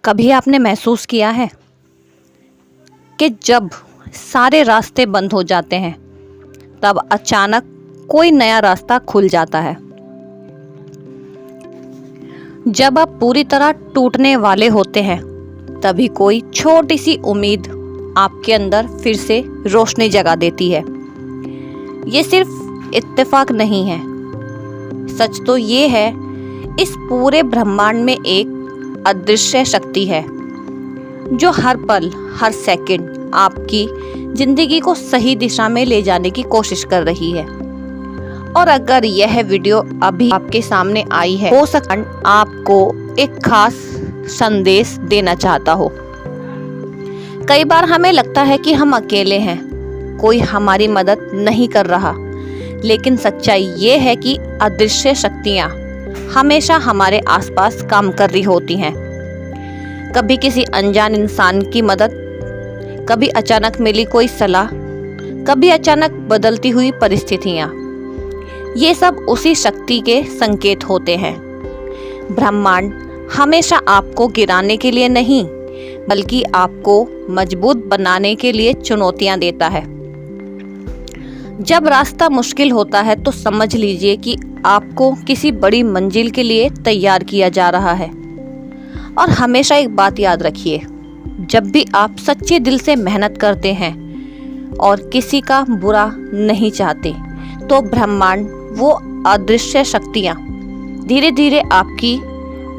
कभी आपने महसूस किया है कि जब सारे रास्ते बंद हो जाते हैं तब अचानक कोई नया रास्ता खुल जाता है। जब आप पूरी तरह टूटने वाले होते हैं तभी कोई छोटी सी उम्मीद आपके अंदर फिर से रोशनी जगा देती है। ये सिर्फ इत्तेफाक नहीं है, सच तो ये है इस पूरे ब्रह्मांड में एक अदृश्य शक्ति है जो हर पल हर सेकंड आपकी जिंदगी को सही दिशा में ले जाने की कोशिश कर रही है। और अगर यह वीडियो अभी आपके सामने आई है, हो सकता है आपको एक खास संदेश देना चाहता हो। कई बार हमें लगता है कि हम अकेले हैं, कोई हमारी मदद नहीं कर रहा, लेकिन सच्चाई ये है कि अदृश्य शक्तियाँ हमेशा हमारे आसपास काम कर रही होती हैं। कभी किसी अनजान इंसान की मदद, कभी अचानक मिली कोई सलाह, कभी अचानक बदलती हुई परिस्थितियाँ। ये सब उसी शक्ति के संकेत होते हैं। ब्रह्मांड हमेशा आपको गिराने के लिए नहीं, बल्कि आपको मजबूत बनाने के लिए चुनौतियाँ देता है। जब रास्ता मुश्किल होता है तो समझ लीजिए कि आपको किसी बड़ी मंजिल के लिए तैयार किया जा रहा है। और हमेशा एक बात याद रखिए, जब भी आप सच्चे दिल से मेहनत करते हैं और किसी का बुरा नहीं चाहते, तो ब्रह्मांड वो अदृश्य शक्तियाँ धीरे धीरे आपकी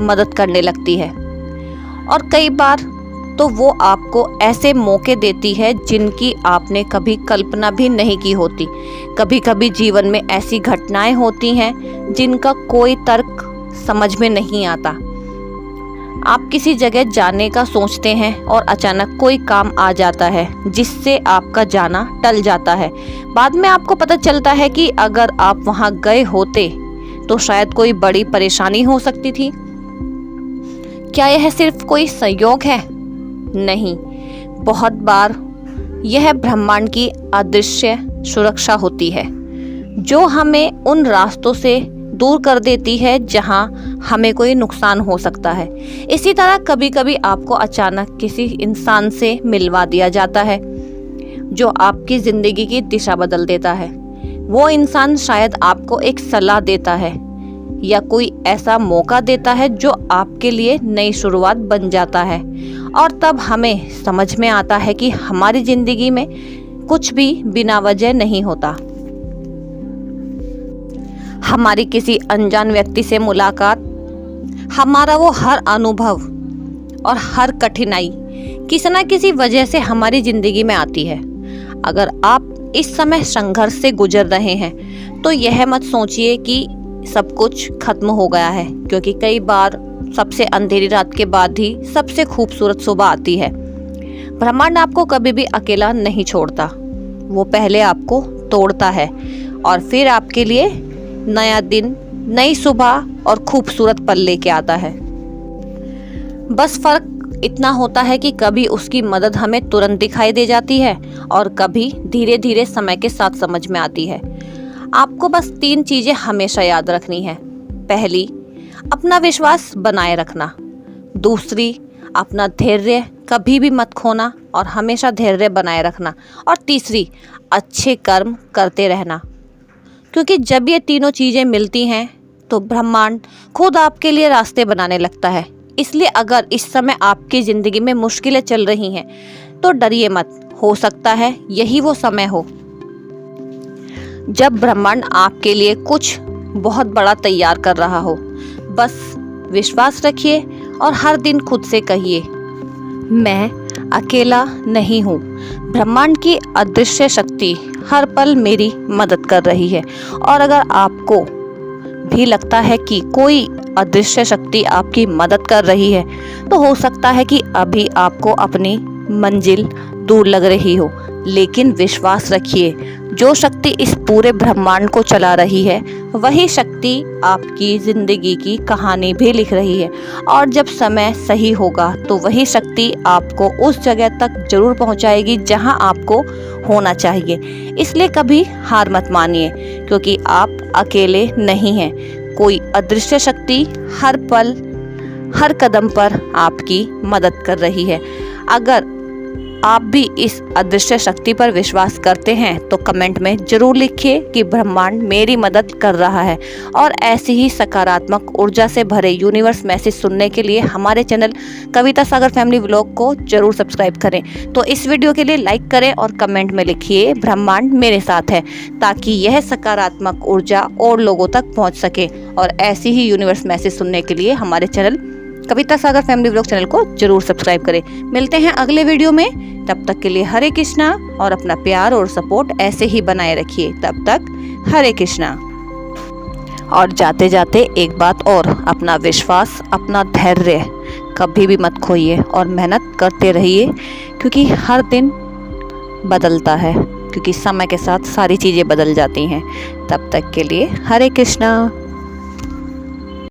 मदद करने लगती है। और कई बार तो वो आपको ऐसे मौके देती है जिनकी आपने कभी कल्पना भी नहीं की होती। कभी कभी जीवन में ऐसी घटनाएं होती हैं जिनका कोई तर्क समझ में नहीं आता। आप किसी जगह जाने का सोचते हैं और अचानक कोई काम आ जाता है जिससे आपका जाना टल जाता है। बाद में आपको पता चलता है कि अगर आप वहां गए होते तो शायद कोई बड़ी परेशानी हो सकती थी। क्या यह सिर्फ कोई संयोग है? नहीं, बहुत बार यह ब्रह्मांड की अदृश्य सुरक्षा होती है जो हमें उन रास्तों से दूर कर देती है जहां हमें कोई नुकसान हो सकता है। इसी तरह कभी कभी आपको अचानक किसी इंसान से मिलवा दिया जाता है जो आपकी जिंदगी की दिशा बदल देता है। वो इंसान शायद आपको एक सलाह देता है या कोई ऐसा मौका देता है जो आपके लिए नई शुरुआत बन जाता है। और तब हमें समझ में आता है कि हमारी जिंदगी में कुछ भी बिना वजह नहीं होता। हमारी किसी अनजान व्यक्ति से मुलाकात, हमारा वो हर अनुभव और हर कठिनाई किसी न किसी वजह से हमारी जिंदगी में आती है। अगर आप इस समय संघर्ष से गुजर रहे हैं तो यह मत सोचिए कि सब कुछ खत्म हो गया है, क्योंकि कई बार सबसे अंधेरी रात के बाद ही सबसे खूबसूरत सुबह आती है। ब्रह्मांड आपको कभी भी अकेला नहीं छोड़ता। वो पहले आपको तोड़ता है और फिर आपके लिए नया दिन, नई सुबह और खूबसूरत पल लेके आता है। बस फर्क इतना होता है कि कभी उसकी मदद हमें तुरंत दिखाई दे जाती है और कभी धीरे धीरे समय के साथ समझ में आती है। आपको बस 3 चीजें हमेशा याद रखनी है। पहली, अपना विश्वास बनाए रखना। दूसरी, अपना धैर्य कभी भी मत खोना और हमेशा धैर्य बनाए रखना। और तीसरी, अच्छे कर्म करते रहना। क्योंकि जब ये तीनों चीज़ें मिलती हैं तो ब्रह्मांड खुद आपके लिए रास्ते बनाने लगता है। इसलिए अगर इस समय आपकी ज़िंदगी में मुश्किलें चल रही हैं तो डरिए मत, हो सकता है यही वो समय हो जब ब्रह्मांड आपके लिए कुछ बहुत बड़ा तैयार कर रहा हो। बस विश्वास रखिए और हर दिन खुद से कहिए, मैं अकेला नहीं हूँ। ब्रह्मांड की अदृश्य शक्ति हर पल मेरी मदद कर रही है। और अगर आपको भी लगता है कि कोई अदृश्य शक्ति आपकी मदद कर रही है तो हो सकता है कि अभी आपको अपनी मंजिल दूर लग रही हो, लेकिन विश्वास रखिए, जो शक्ति इस पूरे ब्रह्मांड को चला रही है वही शक्ति आपकी जिंदगी की कहानी भी लिख रही है। और जब समय सही होगा तो वही शक्ति आपको उस जगह तक जरूर पहुंचाएगी जहां आपको होना चाहिए। इसलिए कभी हार मत मानिए, क्योंकि आप अकेले नहीं हैं। कोई अदृश्य शक्ति हर पल हर कदम पर आपकी मदद कर रही है। अगर आप भी इस अदृश्य शक्ति पर विश्वास करते हैं तो कमेंट में जरूर लिखिए कि ब्रह्मांड मेरी मदद कर रहा है। और ऐसी ही सकारात्मक ऊर्जा से भरे यूनिवर्स मैसेज सुनने के लिए हमारे चैनल कविता सागर फैमिली व्लॉग को जरूर सब्सक्राइब करें। तो इस वीडियो के लिए लाइक करें और कमेंट में लिखिए ब्रह्मांड मेरे साथ है, ताकि यह सकारात्मक ऊर्जा और लोगों तक पहुँच सके। और ऐसी ही यूनिवर्स मैसेज सुनने के लिए हमारे चैनल कविता सागर फैमिली व्लॉग चैनल को जरूर सब्सक्राइब करें। मिलते हैं अगले वीडियो में, तब तक के लिए हरे कृष्णा। और अपना प्यार और सपोर्ट ऐसे ही बनाए रखिए। तब तक हरे कृष्णा। और जाते जाते एक बात और, अपना विश्वास, अपना धैर्य कभी भी मत खोइए और मेहनत करते रहिए, क्योंकि हर दिन बदलता है, क्योंकि समय के साथ सारी चीज़ें बदल जाती हैं। तब तक के लिए हरे कृष्णा।